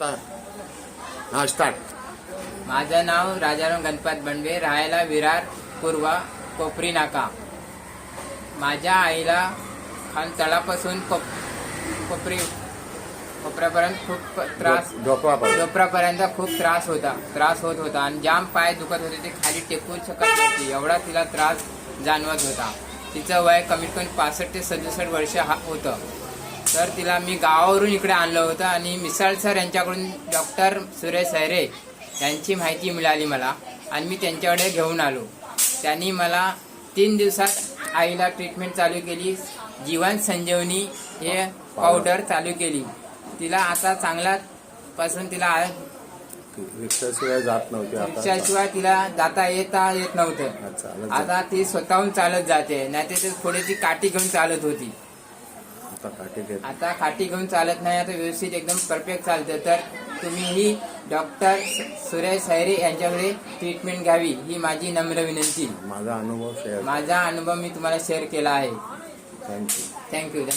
हा स्टार्ट. माझं नाव राजाराम गणपत बंडवे, राहायला विरार पूर्व कोपरी नाका. माझ्या आईला खान तळापासून कोपऱ्यापर्यंत खूप त्रास, डोपरापर्यंत खूप त्रास होत होता आणि जाम पाय दुखत होते. ते खाली टेकू शकत नव्हती, एवढा तिला त्रास जाणवत होता. तिचं वय कमीत कमी 65 ते 67 वर्ष होतं. तर तिला मी गावावरून इकडे आणलं होतं आणि मिसाळ सर यांच्याकडून डॉक्टर सुरेश हैरे यांची माहिती मिळाली मला आणि मी त्यांच्याकडे घेऊन आलो. त्यांनी मला 3 दिवसात आईला ट्रीटमेंट चालू केली. जीवन संजीवनी हे पावडर चालू केली. तिला आता चांगला पासून तिला रिक्षाशिवाय जात नव्हती. रिक्षाशिवाय तिला जाता येत नव्हतं. आता ती स्वतःहून चालत जाते, नाही तर थोडी ती काठी घेऊन चालत होती. आता काठी घेऊन चालत नाही, आता व्यवस्थित एकदम परफेक्ट चालते. तर तुम्हीही डॉक्टर सुरेश हैरे यांच्याकडे ट्रीटमेंट घ्यावी ही माझी नम्र विनंती. माझा अनुभव मी तुम्हाला शेअर केला आहे. थँक्यू. धन्यवाद.